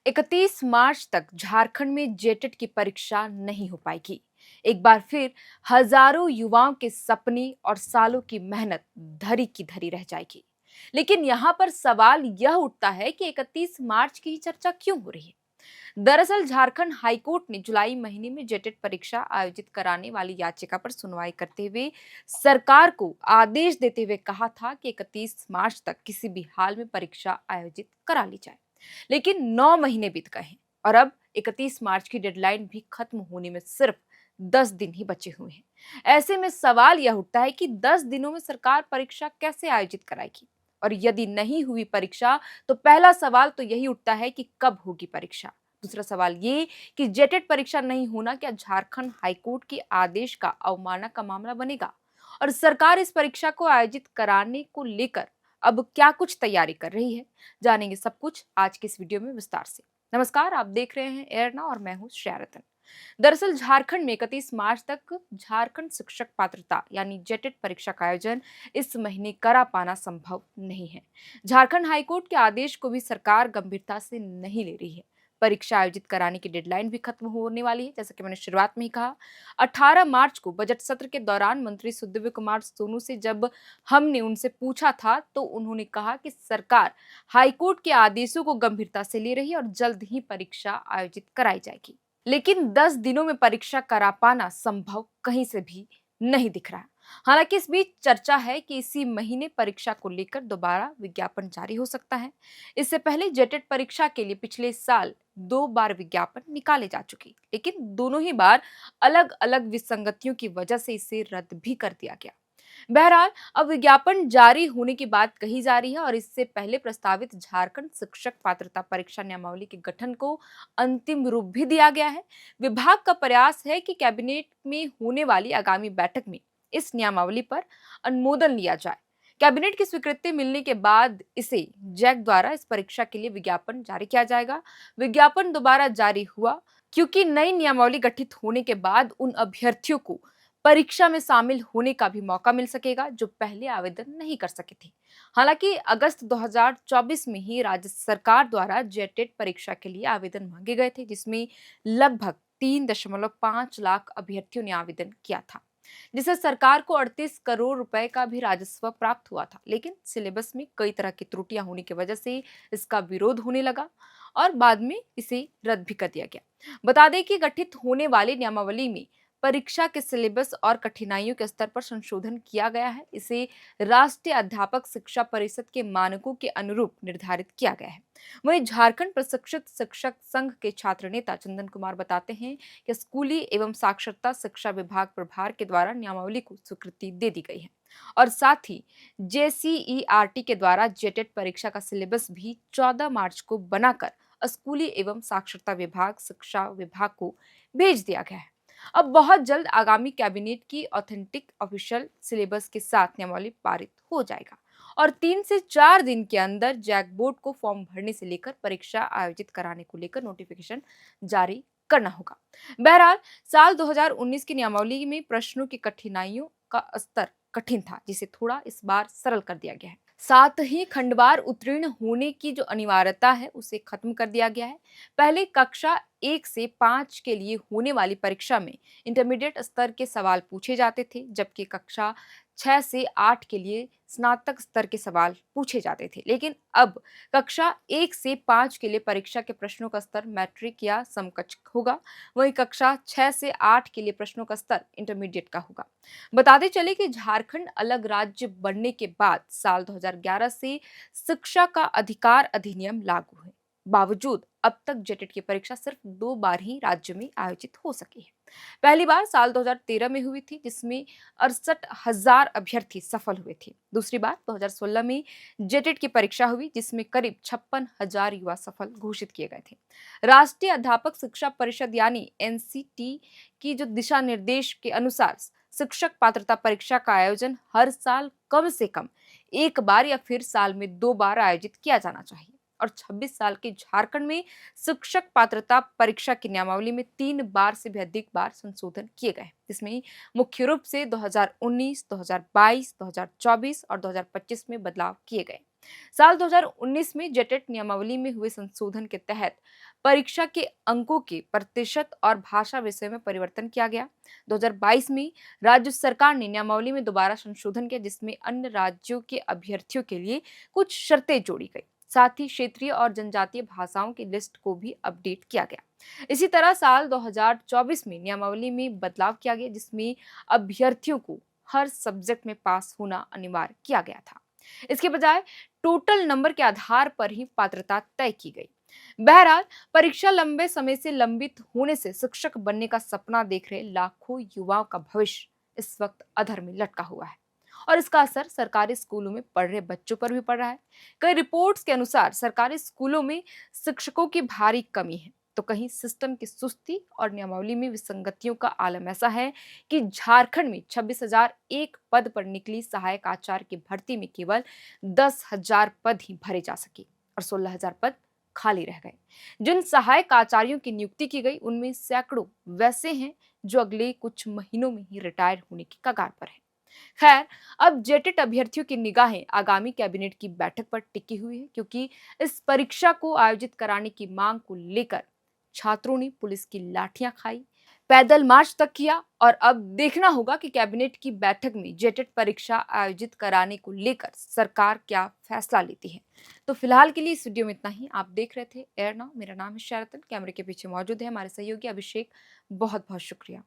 31 मार्च तक झारखंड में जेटेट की परीक्षा नहीं हो पाएगी। एक बार फिर हजारों युवाओं के सपने और सालों की मेहनत धरी की धरी रह जाएगी। लेकिन यहाँ पर सवाल यह उठता है कि 31 मार्च की ही चर्चा क्यों हो रही है। दरअसल झारखंड हाईकोर्ट ने जुलाई महीने में जेटेट परीक्षा आयोजित कराने वाली याचिका पर सुनवाई करते हुए सरकार को आदेश देते हुए कहा था कि 31 मार्च तक किसी भी हाल में परीक्षा आयोजित करा ली जाए। लेकिन 9 महीने बीत गए हैं और अब 31 मार्च की डेडलाइन भी खत्म होने में सिर्फ 10 दिन ही बचे हुए हैं। ऐसे में सवाल यह उठता है कि 10 दिनों में सरकार परीक्षा कैसे आयोजित कराएगी, और यदि नहीं हुई परीक्षा तो पहला सवाल तो यही उठता है कि कब होगी परीक्षा। दूसरा सवाल ये कि जेटेट परीक्षा नहीं होना क्या झारखंड हाईकोर्ट के आदेश का अवमानना का मामला बनेगा, और सरकार इस परीक्षा को आयोजित कराने को लेकर अब क्या कुछ तैयारी कर रही है। जानेंगे सब कुछ आज के इस वीडियो में विस्तार से। नमस्कार, आप देख रहे हैं एयरना और मैं हूं श्रेया। दरअसल झारखंड में 31 मार्च तक झारखंड शिक्षक पात्रता यानी जेटेट परीक्षा का आयोजन इस महीने करा पाना संभव नहीं है। झारखंड हाईकोर्ट के आदेश को भी सरकार गंभीरता से नहीं ले रही है। परीक्षा आयोजित कराने की डेडलाइन भी खत्म होने वाली है। जैसा कि मैंने शुरुआत में ही कहा, 18 मार्च को बजट सत्र के दौरान मंत्री सुखदेव कुमार सोनू से जब हमने उनसे पूछा था तो उन्होंने कहा कि सरकार हाईकोर्ट के आदेशों को गंभीरता से ले रही है और जल्द ही परीक्षा आयोजित कराई जाएगी। लेकिन 10 दिनों में परीक्षा करा पाना संभव कहीं से भी नहीं दिख रहा है। हालांकि इस बीच चर्चा है कि इसी महीने परीक्षा को लेकर दोबारा विज्ञापन जारी हो सकता है। इससे पहले जेटेट परीक्षा के लिए पिछले साल 2 बार विज्ञापन निकाले जा चुके, लेकिन दोनों ही बार अलग अलग विसंगतियों की वजह से इसे रद्द भी कर दिया गया। बहरहाल अब विज्ञापन जारी होने की बात कही जा रही है और इससे पहले प्रस्तावित झारखंड शिक्षक पात्रता परीक्षा नियमावली के गठन को अंतिम रूप भी दिया गया है। विभाग का प्रयास है कि कैबिनेट में होने वाली आगामी बैठक में इस नियमावली पर अनुमोदन लिया जाए। कैबिनेट की स्वीकृति मिलने के बाद इसे जैक द्वारा इस परीक्षा के लिए विज्ञापन जारी किया जाएगा। विज्ञापन दोबारा जारी हुआ क्योंकि नई नियमावली गठित होने के बाद उन अभ्यर्थियों को परीक्षा में शामिल होने का भी मौका मिल सकेगा जो पहले आवेदन नहीं कर सके थे। हालांकि अगस्त 2024 में ही राज्य सरकार द्वारा जेटेट परीक्षा के लिए आवेदन मांगे गए थे, जिसमें लगभग 3.5 लाख अभ्यर्थियों ने आवेदन किया था, जिसे सरकार को 38 करोड़ रुपए का भी राजस्व प्राप्त हुआ था। लेकिन सिलेबस में कई तरह की त्रुटियां होने की वजह से इसका विरोध होने लगा और बाद में इसे रद्द भी कर दिया गया। बता दें कि गठित होने वाली नियमावली में परीक्षा के सिलेबस और कठिनाइयों के स्तर पर संशोधन किया गया है। इसे राष्ट्रीय अध्यापक शिक्षा परिषद के मानकों के अनुरूप निर्धारित किया गया है। वहीं झारखंड प्रशिक्षित शिक्षक संघ के छात्र नेता चंदन कुमार बताते हैं कि स्कूली एवं साक्षरता शिक्षा विभाग प्रभार के द्वारा नियमावली को स्वीकृति दे दी गई है और साथ ही जेसीईआरटी के द्वारा जेटेट परीक्षा का सिलेबस भी 14 मार्च को बनाकर स्कूली एवं साक्षरता विभाग शिक्षा विभाग को भेज दिया गया है। अब बहुत जल्द आगामी कैबिनेट की ऑथेंटिक ऑफिशियल सिलेबस के साथ नियमावली पारित हो जाएगा और 3 से 4 दिन के अंदर जैक बोर्ड को फॉर्म भरने से लेकर परीक्षा आयोजित कराने को लेकर नोटिफिकेशन जारी करना होगा। बहरहाल साल 2019 की नियमावली में प्रश्नों की कठिनाइयों का स्तर कठिन था, जिसे थोड़ा इस बार सरल कर दिया गया है। साथ ही खंडवार उत्तीर्ण होने की जो अनिवार्यता है उसे खत्म कर दिया गया है। पहले कक्षा 1 से 5 के लिए होने वाली परीक्षा में इंटरमीडिएट स्तर के सवाल पूछे जाते थे, जबकि कक्षा 6 से 8 के लिए स्नातक स्तर के सवाल पूछे जाते थे। लेकिन अब कक्षा 1 से 5 के लिए परीक्षा के प्रश्नों का स्तर मैट्रिक या समकक्ष होगा, वहीं कक्षा 6 से 8 के लिए प्रश्नों का स्तर इंटरमीडिएट का होगा। बताते चले कि झारखंड अलग राज्य बनने के बाद साल 2011 से शिक्षा का अधिकार अधिनियम लागू है। बावजूद अब तक जेटेट की परीक्षा सिर्फ 2 बार ही राज्य में आयोजित हो सकी है। पहली बार साल 2013 में हुई थी, जिसमें 68,000 अभ्यर्थी सफल हुए थे। दूसरी बार 2016 में जेटेट की परीक्षा हुई, जिसमें करीब 56,000 युवा सफल घोषित किए गए थे। राष्ट्रीय अध्यापक शिक्षा परिषद यानी एनसीटी की जो दिशा निर्देश के अनुसार शिक्षक पात्रता परीक्षा का आयोजन हर साल कम से कम 1 बार या फिर साल में 2 बार आयोजित किया जाना चाहिए। और 26 साल के झारखंड में शिक्षक पात्रता परीक्षा की नियमावली में 3 बार से भी अधिक बार संशोधन किए गए, जिसमें मुख्य रूप से 2019, 2022, 2024 और 2025 में बदलाव किए गए। साल 2019 में जेटेट नियमावली में हुए संशोधन के तहत परीक्षा के अंकों के प्रतिशत और भाषा विषय में परिवर्तन किया गया। 2022 में राज्य सरकार ने नियमावली में दोबारा संशोधन किया, जिसमें अन्य राज्यों के अभ्यर्थियों के लिए कुछ शर्तें जोड़ी गई। साथ ही क्षेत्रीय और जनजातीय भाषाओं की लिस्ट को भी अपडेट किया गया। इसी तरह साल 2024 में नियमावली में बदलाव किया गया, जिसमें अभ्यर्थियों को हर सब्जेक्ट में पास होना अनिवार्य किया गया था। इसके बजाय टोटल नंबर के आधार पर ही पात्रता तय की गई। बहरहाल, परीक्षा लंबे समय से लंबित होने से शिक्षक बनने का सपना देख रहे लाखों युवाओं का भविष्य इस वक्त अधर में लटका हुआ है और इसका असर सरकारी स्कूलों में पढ़ रहे बच्चों पर भी पड़ रहा है। कई रिपोर्ट्स के अनुसार सरकारी स्कूलों में शिक्षकों की भारी कमी है, तो कहीं सिस्टम की सुस्ती और नियमावली में विसंगतियों का आलम ऐसा है कि झारखंड में 26,001 पद पर निकली सहायक आचार्य की भर्ती में केवल 10,000 पद ही भरे जा सके और 16,000 पद खाली रह गए। जिन सहायक आचार्यों की नियुक्ति की गई, उनमें सैकड़ों वैसे हैं जो अगले कुछ महीनों में ही रिटायर होने की कगार पर हैं। खैर, अब जेटेट अभ्यर्थियों की निगाहें आगामी कैबिनेट की बैठक पर टिकी हुई है, क्योंकि इस परीक्षा को आयोजित कराने की मांग को लेकर छात्रों ने पुलिस की लाठियां खाई, पैदल मार्च तक किया और अब देखना होगा कि कैबिनेट की बैठक में जेटेट परीक्षा आयोजित कराने को लेकर सरकार क्या फैसला लेती है। तो फिलहाल के लिए इस वीडियो में इतना ही। आप देख रहे थे एयर नाउ। मेरा नाम है शरतन। कैमरे के पीछे मौजूद है हमारे सहयोगी अभिषेक। बहुत बहुत शुक्रिया।